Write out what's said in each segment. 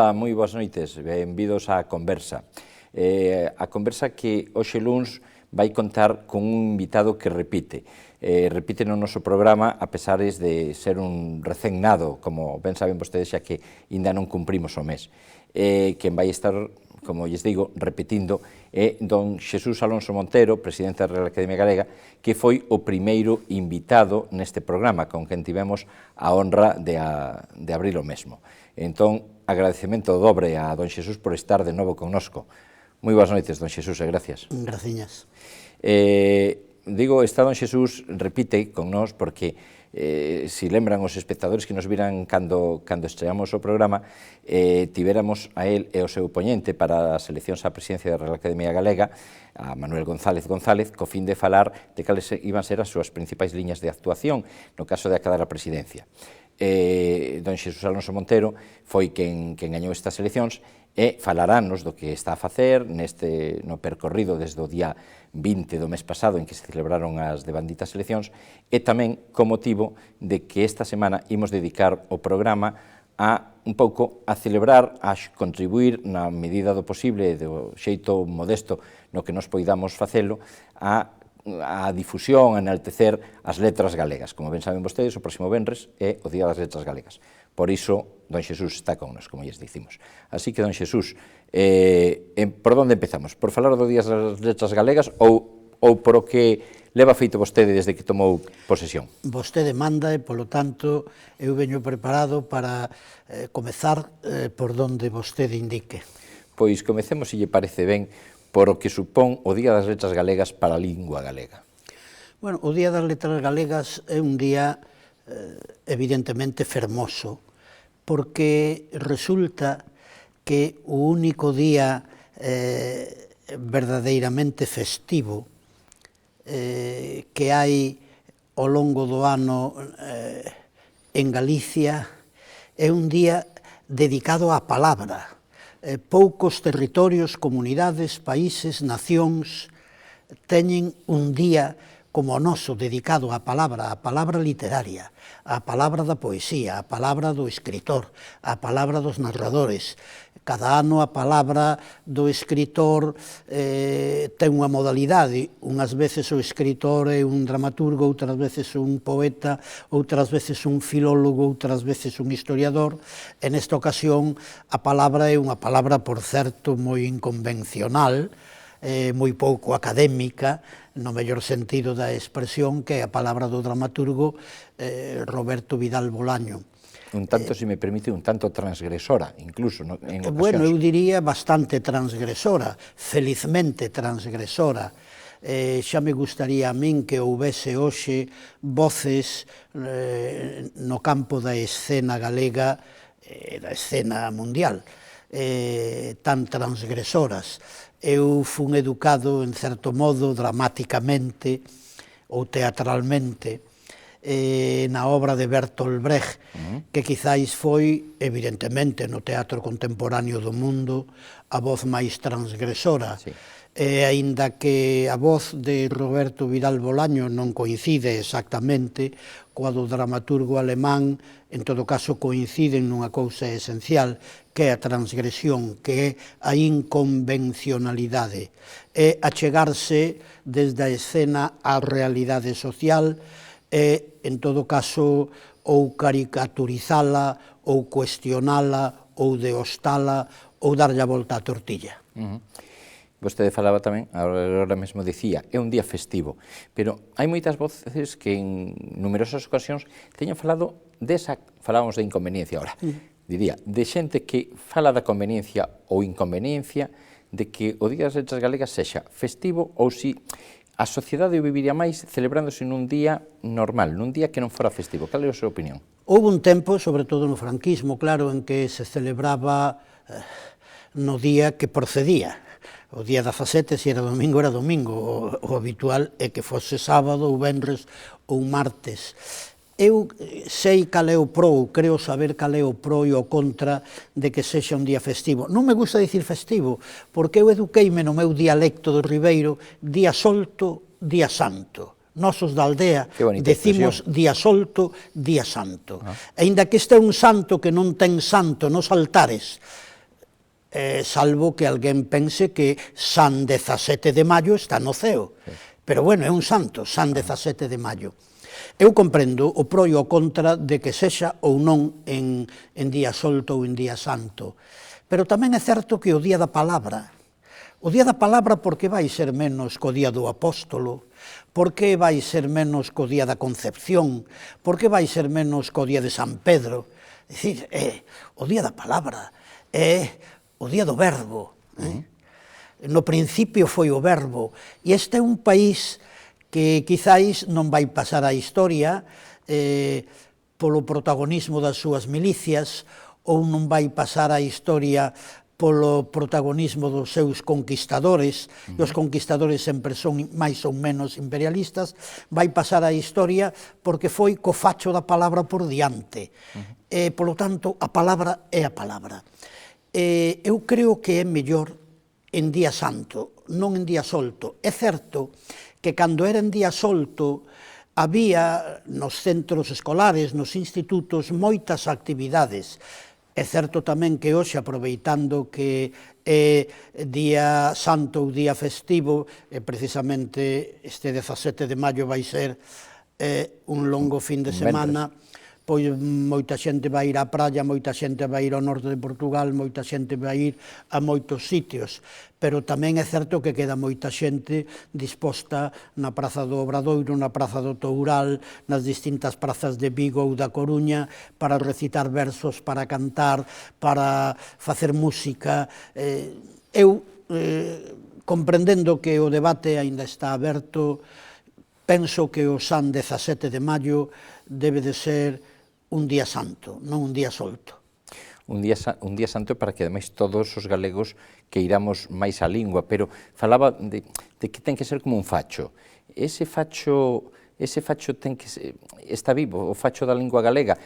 Ola, moi boas noites, benvidos á conversa. A conversa que hoxe luns vai contar con un invitado que repite. Repite no noso programa, a pesares de ser un recén nado, como ben saben vostedes, xa que ainda non cumprimos o mes. Quen vai estar, como lles digo, repetindo, é don Xesús Alonso Montero, presidente da Real Academia Galega, que foi o primeiro invitado neste programa, con quen tivemos a honra de abrir o mesmo. Entón, agradecemento dobre a don Xesús por estar de novo connosco. Moi boas noites, don Xesús, e gracias. Graciñas. Digo, está don Xesús, repite con nós, porque si lembran os espectadores que nos viran cando estreamos o programa, tiveramos a él e o seu poñente para as eleccións á presidencia da Real Academia Galega, a Manuel González González, co fin de falar de cales iban ser as súas principais liñas de actuación no caso de acadar a presidencia. Don Xesús Alonso Montero foi quen gañou estas eleccións e falarános do que está a facer no percorrido desde o día 20 do mes pasado en que se celebraron as devanditas eleccións e tamén co motivo de que esta semana imos dedicar o programa a un pouco a celebrar, a contribuir na medida do posible, do xeito modesto no que nos poidamos facelo, a difusión, a enaltecer as letras galegas. Como ben saben vostedes, o próximo venres é o Día das Letras Galegas. Por iso, don Xesús está con nos, como lles dicimos. Así que, don Xesús, por onde empezamos? Por falar do Día das Letras Galegas ou por o que leva feito vostede desde que tomou posesión? Vostede manda e, polo tanto, eu veño preparado para comezar por donde vostede indique. Pois comecemos, se lle parece ben, por o que supón o Día das Letras Galegas para a lingua galega. Bueno, o Día das Letras Galegas é un día evidentemente fermoso, porque resulta que o único día verdadeiramente festivo que hai ao longo do ano en Galicia é un día dedicado á palabra. Poucos territorios, comunidades, países, nacións teñen un día como o noso dedicado á palabra literaria, á palabra da poesía, á palabra do escritor, á palabra dos narradores. Cada ano a palabra do escritor ten unha modalidade. Unhas veces o escritor é un dramaturgo, outras veces un poeta, outras veces un filólogo, outras veces un historiador. En esta ocasión a palabra é unha palabra, por certo, moi inconvencional, moi pouco académica, no mellor sentido da expresión, que é a palabra do dramaturgo Roberto Vidal Bolaño. Un tanto, se me permite, un tanto transgresora, incluso, en ocasiones. Bueno, eu diría bastante transgresora, felizmente transgresora. Xa me gustaría a min que houvese hoxe voces no campo da escena galega e da escena mundial tan transgresoras. Eu fun educado, en certo modo, dramáticamente ou teatralmente, na obra de Bertolt Brecht, que quizáis foi, evidentemente, no teatro contemporáneo do mundo, a voz máis transgresora. E aínda que a voz de Roberto Vidal Bolaño non coincide exactamente coa do dramaturgo alemán, en todo caso coinciden nunha cousa esencial, que é a transgresión, que é a inconvencionalidade, é achegarse desde a escena á realidade social e, en todo caso, ou caricaturizala, ou cuestionala, ou deostala, ou darlle a volta á tortilla. Vostede falaba tamén, agora mesmo dicía, é un día festivo, pero hai moitas voces que en numerosas ocasións teñen falado desa, falábamos de inconveniencia ahora, diría, de xente que fala da conveniencia ou inconveniencia de que o Día das Letras Galegas sexa festivo ou si a sociedade o viviría máis celebrándose nun día normal, nun día que non fora festivo. Cal é a súa opinión? Houve un tempo, sobre todo no franquismo, claro, en que se celebraba no día que procedía. O día 17, se era domingo, era domingo. O habitual é que fose sábado ou venres ou martes. Eu sei cal é o pro, creo saber cal é o pro e o contra de que sexa un día festivo. Non me gusta dicir festivo, porque eu eduqueime no meu dialecto do Ribeiro, día solto, día santo. Nosos da aldea decimos día solto, día santo. Aínda que este é un santo que non ten santo nos altares, salvo que alguén pense que San 17 de maio está no ceo. Pero bueno, é un santo, San 17 de maio. Eu comprendo o pro e o contra de que sexa ou non en día solto ou en día santo, pero tamén é certo que o día da palabra, porque vai ser menos co día do apóstolo, porque vai ser menos co día da Concepción, porque vai ser menos co día de San Pedro. É dicir, o día da palabra, é o día do verbo. No principio foi o verbo, e este é un país que quizáis non vai pasar á historia polo protagonismo das súas milicias, ou non vai pasar á historia polo protagonismo dos seus conquistadores, e os conquistadores sempre son máis ou menos imperialistas, vai pasar á historia porque foi co facho da palabra por diante. Polo tanto, a palabra é a palabra. Eu creo que é mellor en día santo, non en día solto. É certo que cando era en día solto había nos centros escolares, nos institutos, moitas actividades. É certo tamén que hoxe, aproveitando que é día santo ou día festivo, precisamente este 17 de maio vai ser un longo fin de semana, pois moita xente vai ir á praia, moita xente vai ir ao norte de Portugal, moita xente vai ir a moitos sitios, pero tamén é certo que queda moita xente disposta na Praza do Obradoiro, na Praza do Toural, nas distintas prazas de Vigo ou da Coruña, para recitar versos, para cantar, para facer música. Eu, comprendendo que o debate aínda está aberto, penso que o San 17 de maio debe de ser un día santo, non un día solto. Un día santo para que, ademais, todos os galegos que iramos máis á lingua, pero falaba de que ten que ser como un facho. Ese facho ten que ser, está vivo, o facho da lingua galega.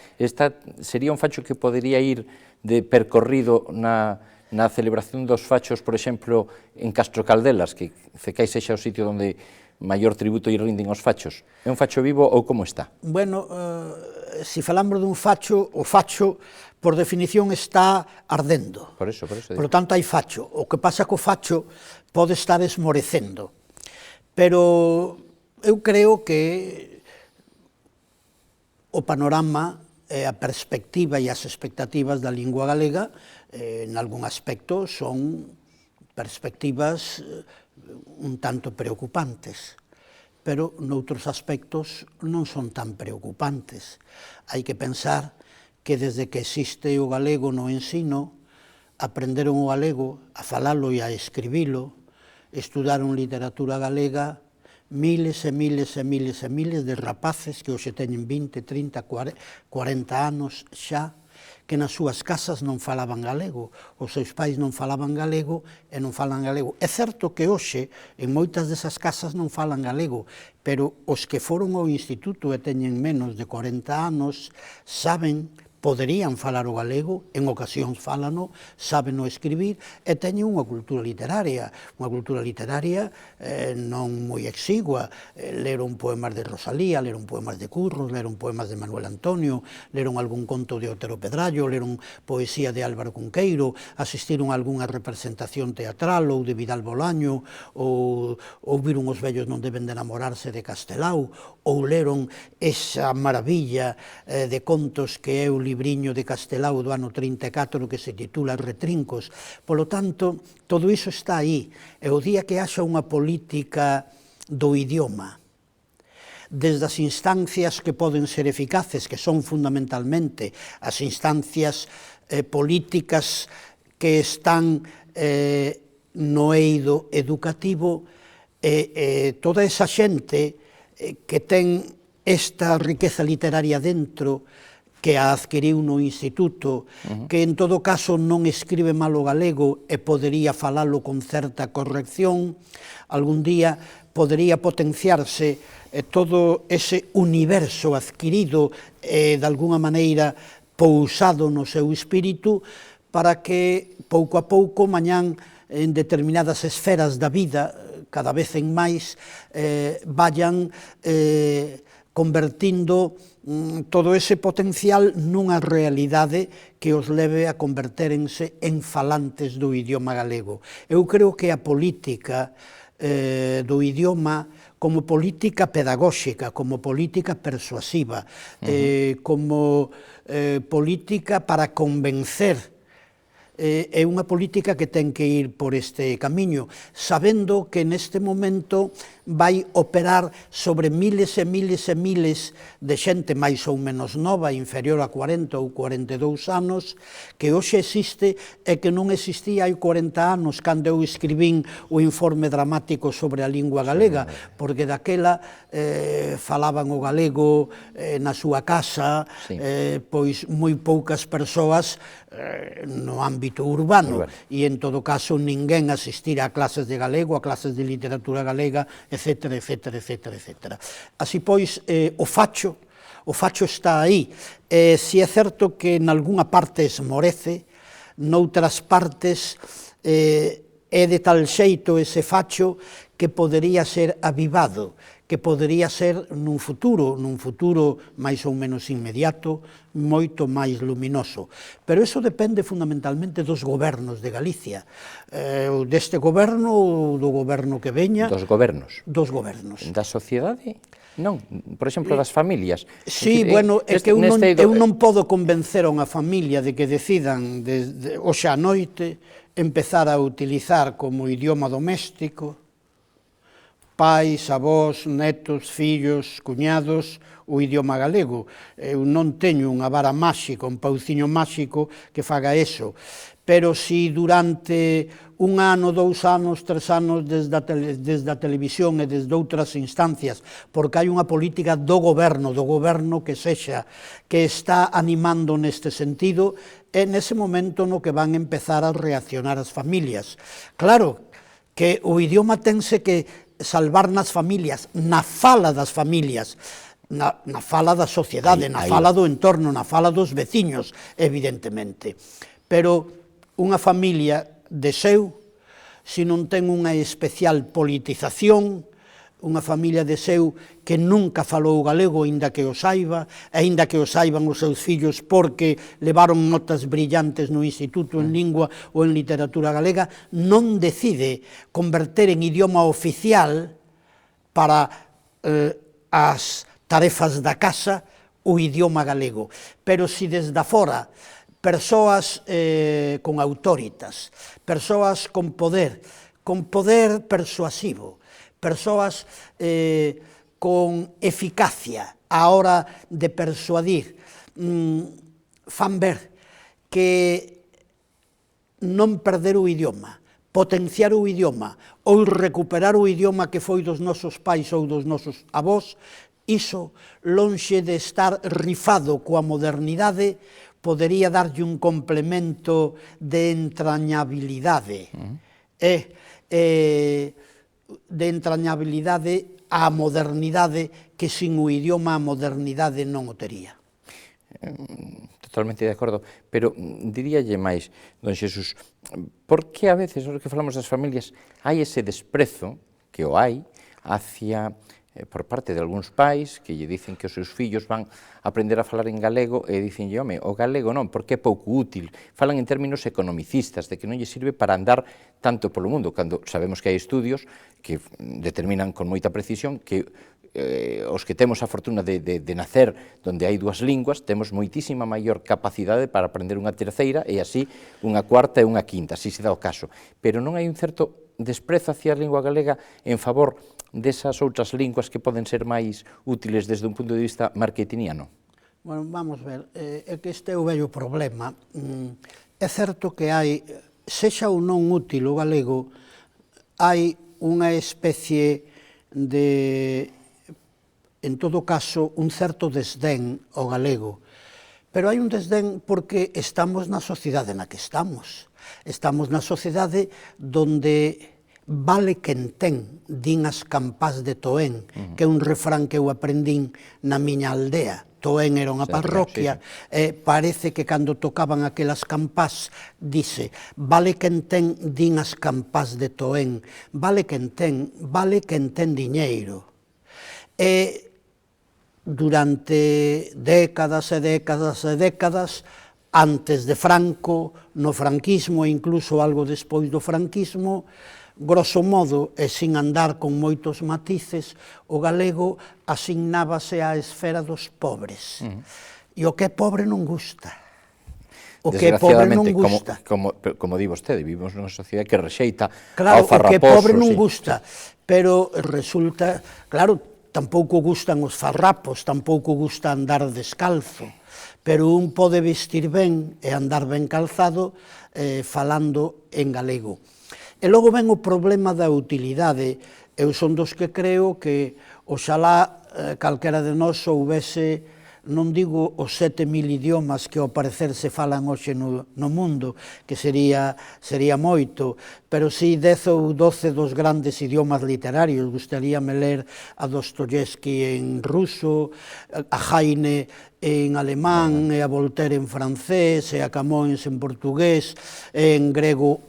Sería un facho que podería ir de percorrido na celebración dos fachos, por exemplo, en Castro Caldelas, que cecais sexa o sitio onde maior tributo lle rinden aos fachos. É un facho vivo ou como está? Bueno, se falamos dun facho, o facho, por definición, está ardendo. Por eso. Por lo tanto, hai facho. O que pasa co facho pode estar esmorecendo. Pero eu creo que o panorama, a perspectiva e as expectativas da lingua galega, en algún aspecto, son perspectivas un tanto preocupantes, pero noutros aspectos non son tan preocupantes. Hai que pensar que desde que existe o galego no ensino, aprenderon o galego a falalo e a escribilo, estudaron literatura galega miles e miles e miles e miles de rapaces que hoxe teñen 20, 30, 40 anos xa, que nas súas casas non falaban galego, os seus pais non falaban galego e non falan galego. É certo que hoxe en moitas desas casas non falan galego, pero os que foron ao instituto e teñen menos de 40 anos saben, poderían falar o galego, en ocasións falano, saben o escribir e teñen unha cultura literaria non moi exigua. Leron poemas de Rosalía, leron poemas de Curros, leron poemas de Manuel Antonio, leron algún conto de Otero Pedrallo, leron poesía de Álvaro Cunqueiro, asistiron a algunha representación teatral ou de Vidal Bolaño, ou viron Os vellos non deben de enamorarse de Castelao, ou leron esa maravilla de contos que é o libriño de Castelao do ano 34 que se titula Retrincos. Polo tanto, todo iso está aí. E o día que haxa unha política do idioma, desde as instancias que poden ser eficaces, que son fundamentalmente as instancias políticas que están no eido educativo, toda esa xente que ten esta riqueza literaria dentro, que a adquiriu no instituto, que en todo caso non escribe mal o galego e podería falalo con certa corrección, algún día podería potenciarse todo ese universo adquirido de alguna maneira pousado no seu espírito para que pouco a pouco mañán en determinadas esferas da vida, cada vez en máis, vayan convertindo todo ese potencial nunha realidade que os leve a convertérense en falantes do idioma galego. Eu creo que a política do idioma como política pedagóxica, como política persuasiva, como política para convencer, é unha política que ten que ir por este camiño, sabendo que neste momento vai operar sobre miles e miles e miles de xente máis ou menos nova, inferior a 40 ou 42 anos, que hoxe existe e que non existía hai 40 anos cando eu escribín o informe dramático sobre a lingua galega, porque daquela falaban o galego na súa casa, pois moi poucas persoas no ámbito urbano, e en todo caso ninguén asistira a clases de galego, a clases de literatura galega, etc, etc, etc, etc. Así pois, o facho está aí. Si é certo que en algunha parte esmorece, noutras partes é de tal xeito ese facho que podería ser avivado, que podería ser nun futuro máis ou menos inmediato, moito máis luminoso. Pero iso depende fundamentalmente dos gobernos de Galicia, deste goberno ou do goberno que veña. Dos gobernos? Dos gobernos. Da sociedade? Non, por exemplo, das familias. Sí, bueno, é que eu non podo convencer a unha familia de que decidan hoxe á noite empezar a utilizar como idioma doméstico pais, avós, netos, fillos, cuñados, o idioma galego. Eu non teño unha vara máxica, un pauciño máxico que faga eso, pero si durante un ano, 2 anos, 3 anos desde a televisión e desde outras instancias, porque hai unha política do goberno que sexa, que está animando neste sentido, é nese momento no que van empezar a reaccionar as familias. Claro que o idioma tense que salvar nas familias, na fala das familias, na fala da sociedade, na fala do entorno, na fala dos veciños, evidentemente. Pero unha familia de seu, se non ten unha especial politización, unha familia de seu que nunca falou galego, aínda que o saiba, aínda que o saiban os seus fillos porque levaron notas brillantes no instituto en lingua ou en literatura galega, non decide converter en idioma oficial para as tarefas da casa o idioma galego. Pero se desde fora persoas con autoritas, persoas con poder persuasivo, persoas con eficacia á hora de persuadir, fan ver que non perder o idioma, potenciar o idioma ou recuperar o idioma que foi dos nosos pais ou dos nosos avós, iso, lonxe de estar rifado coa modernidade, podería darlle un complemento de entrañabilidade. De entrañabilidade á modernidade que sin o idioma a modernidade non o tería. Totalmente de acordo, pero diríalle máis, don Xesús, por que a veces, ahora que falamos das familias, hai ese desprezo, que o hai, hacia, por parte de algúns pais, que lle dicen que os seus fillos van a aprender a falar en galego e dicenlle, home, o galego non, porque é pouco útil. Falan en términos economicistas, de que non lle sirve para andar tanto polo mundo, cando sabemos que hai estudios que determinan con moita precisión que os que temos a fortuna de nacer donde hai dúas linguas, temos moitísima maior capacidade para aprender unha terceira e así unha cuarta e unha quinta, así se dá o caso. Pero non hai un certo desprezo hacia a lingua galega en favor desas outras linguas que poden ser máis útiles desde un punto de vista marketingiano? Bueno, vamos ver, é que este é o vello problema. É certo que hai, sexa ou non útil o galego, hai unha especie de, en todo caso, un certo desdén ao galego. Pero hai un desdén porque estamos na sociedade na que estamos. Estamos na sociedade donde vale quen ten, din as campás de Toén, que é un refrán que eu aprendín na miña aldea. Toén era unha parroquia, parece que cando tocaban aquelas campás, dice, vale quen ten, din as campás de Toén, vale quen ten diñeiro. durante décadas e décadas e décadas, antes de Franco, no franquismo e incluso algo despois do franquismo, grosso modo, e sin andar con moitos matices, o galego asignábase á esfera dos pobres. E o que é pobre non gusta. O que é pobre non gusta. Como di vostede, vivimos nunha sociedade que rexeita ao farraposo. Claro, o que é pobre non gusta, pero resulta, claro, tampouco gustan os farrapos, tampouco gusta andar descalzo, pero un pode vestir ben e andar ben calzado falando en galego. E logo ven o problema da utilidade. Eu son dos que creo que oxalá calquera de nós soubese, non digo os 7.000 idiomas que ao parecer se falan hoxe no mundo, que sería moito, pero si 10 ou 12 dos grandes idiomas literarios. Gustaríame ler a Dostoyevsky en ruso, a Heine en alemán, e a Voltaire en francés, e a Camões en portugués, e en grego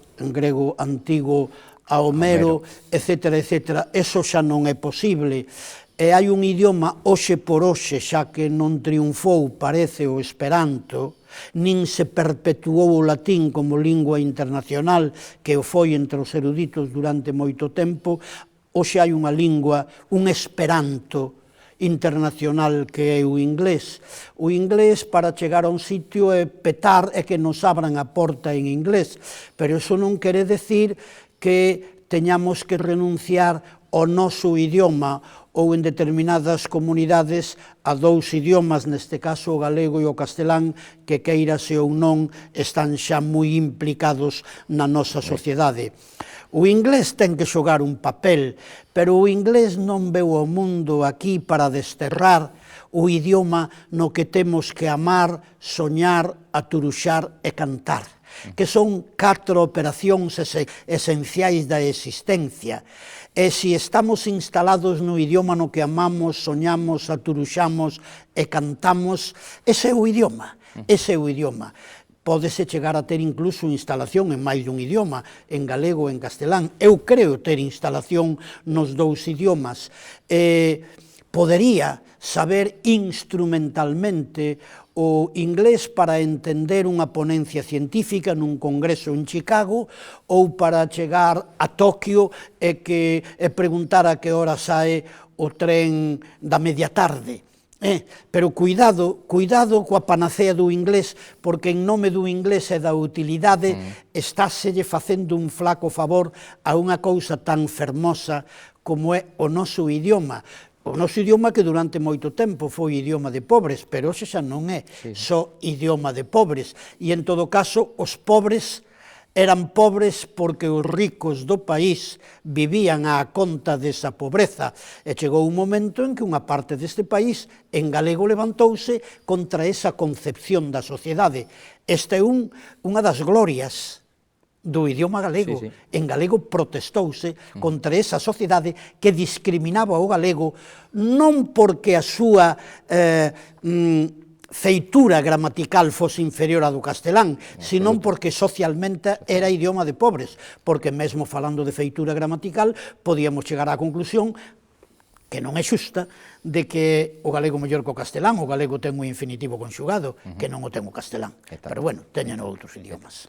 antigo a Homero, etcétera, etcétera. Eso xa non é posible. E hai un idioma, hoxe por hoxe, xa que non triunfou, parece, o Esperanto, nin se perpetuou o latín como lingua internacional, que o foi entre os eruditos durante moito tempo. Hoxe hai unha lingua, un Esperanto internacional que é o inglés. O inglés, para chegar a un sitio, é petar e que nos abran a porta en inglés, pero iso non quere decir que teñamos que renunciar ao noso idioma ou en determinadas comunidades a dous idiomas, neste caso o galego e o castelán, que queirase ou non están xa moi implicados na nosa sociedade. O inglés ten que xogar un papel, pero o inglés non veu o mundo aquí para desterrar o idioma no que temos que amar, soñar, aturuxar e cantar, que son 4 operacións esenciais da existencia. E se estamos instalados no idioma no que amamos, soñamos, aturuxamos e cantamos, ese é o idioma, ese é o idioma. Pódese chegar a ter incluso instalación en máis dun idioma, en galego e en castelán. Eu creo ter instalación nos dous idiomas. Podería saber instrumentalmente o inglés para entender unha ponencia científica nun congreso en Chicago, ou para chegar a Tokio e preguntar a que hora sae o tren da media tarde. Pero cuidado coa panacea do inglés, porque en nome do inglés e da utilidade estáselle facendo un flaco favor a unha cousa tan fermosa como é o noso idioma. O noso idioma que durante moito tempo foi idioma de pobres, pero hoxe xa non é só idioma de pobres. E en todo caso, os pobres eran pobres porque os ricos do país vivían á conta desa pobreza, e chegou un momento en que unha parte deste país en galego levantouse contra esa concepción da sociedade. Esta é unha das glorias do idioma galego. En galego protestouse contra esa sociedade que discriminaba o galego non porque a súa feitura gramatical fose inferior á do castelán, senón porque socialmente era idioma de pobres, porque mesmo falando de feitura gramatical podíamos chegar á conclusión que non é xusta de que o galego mellor que o castelán. O galego ten un infinitivo conxugado, que non o ten o castelán, pero bueno, teñen outros idiomas.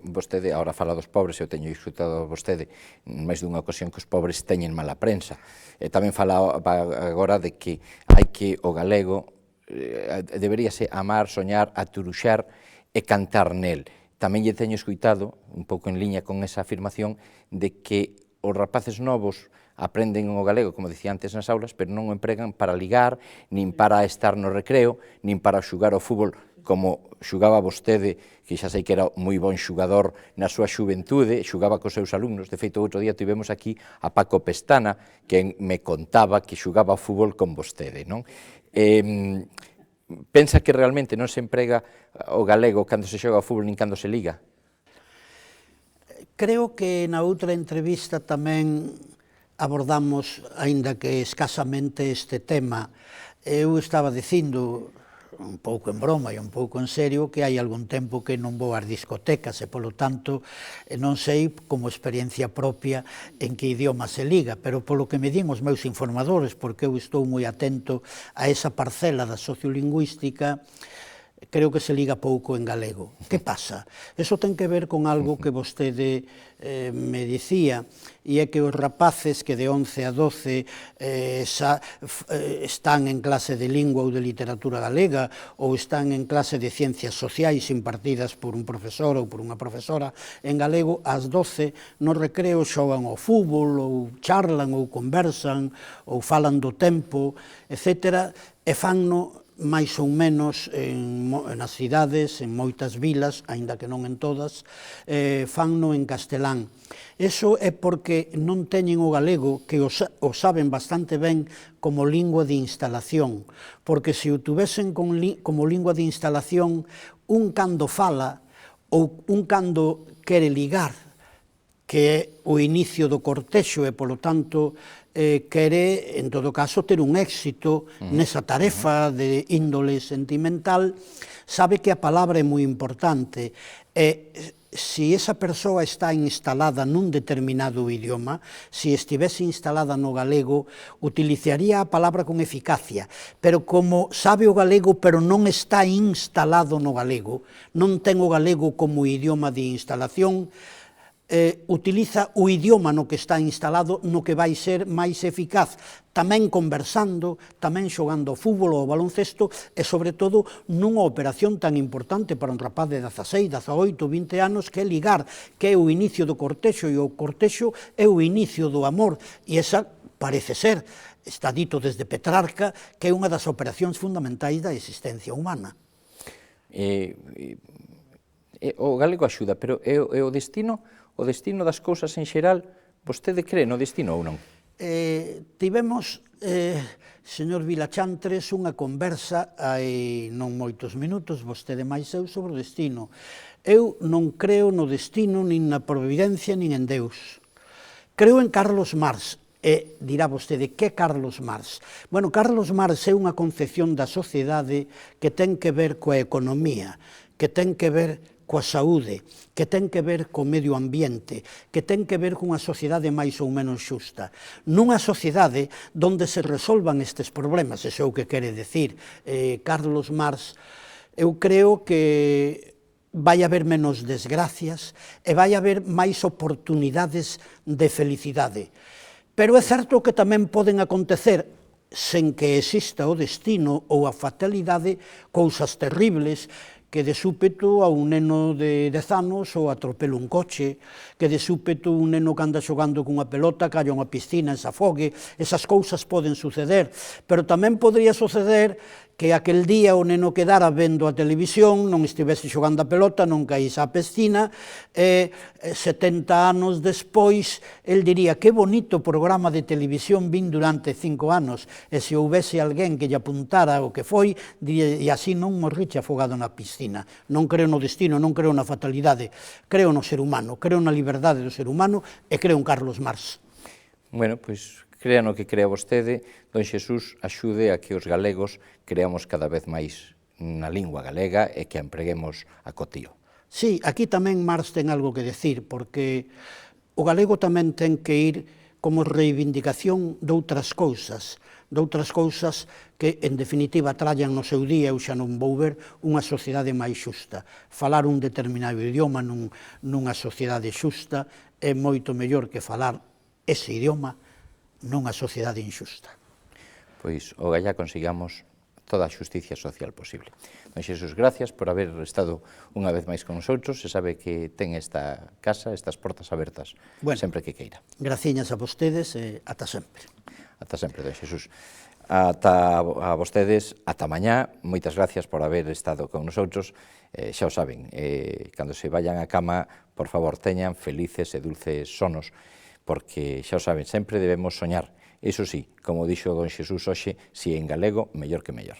Vostede, agora fala dos pobres, eu teño disfrutado vostede máis dunha ocasión que os pobres teñen mala prensa. Tamén fala agora de que hai que o galego deberíase amar, soñar, aturuxar e cantar nel. Tamén lle teño escuitado, un pouco en liña con esa afirmación, de que os rapaces novos aprenden o galego, como dicía antes, nas aulas, pero non o empregan para ligar, nin para estar no recreo, nin para xugar ao fútbol, como xugaba vostede, que xa sei que era moi bon xugador na súa xuventude, xugaba cos seus alumnos. De feito, outro día tivemos aquí a Paco Pestana, que me contaba que xugaba ao fútbol con vostede, non? Pensa que realmente non se emprega o galego cando se xoga ao fútbol nin cando se liga? Creo que na outra entrevista tamén abordamos, aínda que escasamente, este tema. Eu estaba dicindo, un pouco en broma e un pouco en serio, que hai algún tempo que non vou ás discotecas e, polo tanto, non sei como experiencia propia en que idioma se liga, pero polo que me din os meus informadores, porque eu estou moi atento a esa parcela da sociolingüística, creo que se liga pouco en galego. Que pasa? Eso ten que ver con algo que vostede me dicía, e é que os rapaces que de 11 a 12 están en clase de lingua ou de literatura galega, ou están en clase de ciencias sociais impartidas por un profesor ou por unha profesora en galego, ás 12 no recreo xogan ao fútbol, ou charlan, ou conversan, ou falan do tempo, etc. E fanno máis ou menos nas cidades, en moitas vilas, aínda que non en todas, fanno en castelán. Iso é porque non teñen o galego, que o saben bastante ben, como lingua de instalación, porque se o tuvesen como lingua de instalación, un cando fala, ou un cando quere ligar, que é o inicio do cortexo e, polo tanto, quere, en todo caso, ter un éxito nesa tarefa de índole sentimental, sabe que a palabra é moi importante e se esa persoa está instalada nun determinado idioma, se estivese instalada no galego, utilizaría a palabra con eficacia, pero como sabe o galego pero non está instalado no galego, non ten o galego como idioma de instalación, utiliza o idioma no que está instalado, no que vai ser máis eficaz, tamén conversando, tamén xogando ao fútbol ou ao baloncesto e, sobre todo, nunha operación tan importante para un rapaz de 16, 18, 20 anos que é ligar, que é o inicio do cortexo, e o cortexo é o inicio do amor, e esa parece ser, está dito desde Petrarca, que é unha das operacións fundamentais da existencia humana. O galego axuda, pero é o destino das cousas en xeral, vostede cree no destino ou non? Tivemos, señor Vilachantres, unha conversa hai non moitos minutos, vostede máis eu, sobre o destino. Eu non creo no destino, nin na providencia, nin en Deus. Creo en Carlos Marx, e dirá vostede, que é Carlos Marx? Bueno, Carlos Marx é unha concepción da sociedade que ten que ver coa economía, que ten que ver coa saúde, que ten que ver co medio ambiente, que ten que ver cunha sociedade máis ou menos xusta. Nunha sociedade onde se resolvan estes problemas, iso é o que quere decir Carlos Marx, eu creo que vai haber menos desgracias e vai haber máis oportunidades de felicidade. Pero é certo que tamén poden acontecer, sen que exista o destino ou a fatalidade, cousas terribles, que de súpeto a un neno de 10 anos o atropela un coche, que de súpeto un neno que anda xogando cunha pelota calla unha piscina e se afogue, esas cousas poden suceder, pero tamén podría suceder que aquel día o neno quedara vendo a televisión, non estivese xogando a pelota, non caíse á piscina, e 70 anos despois, el diría, que bonito programa de televisión vin durante 5 anos, e se houvese alguén que lle apuntara o que foi, diría, e así non morriche afogado na piscina. Non creo no destino, non creo na fatalidade, creo no ser humano, creo na liberdade do ser humano, e creo en Carlos Marx. Bueno, pois crea no que crea vostede, don Xesús axude a que os galegos creamos cada vez máis na lingua galega e que a empreguemos a cotío. Sí, aquí tamén Marx ten algo que decir, porque o galego tamén ten que ir como reivindicación de outras cousas que, en definitiva, trallan no seu día, eu xa non vou ver, unha sociedade máis xusta. Falar un determinado idioma nunha sociedade xusta é moito mellor que falar ese idioma nunha sociedade injusta. Pois, ogallá consigamos toda a xusticia social posible. Don Xesús, gracias por haber estado unha vez máis con nosotros, se sabe que ten esta casa, estas portas abertas, sempre que queira. Graciñas a vostedes e ata sempre. Ata sempre, don Xesús. Ata a vostedes, ata mañá, moitas gracias por haber estado con nosotros, xa o saben, cando se vayan á cama, por favor, teñan felices e dulces sonos, porque, xa o saben, sempre debemos soñar. Iso sí, como dixo don Xesús hoxe, si en galego, mellor que mellor.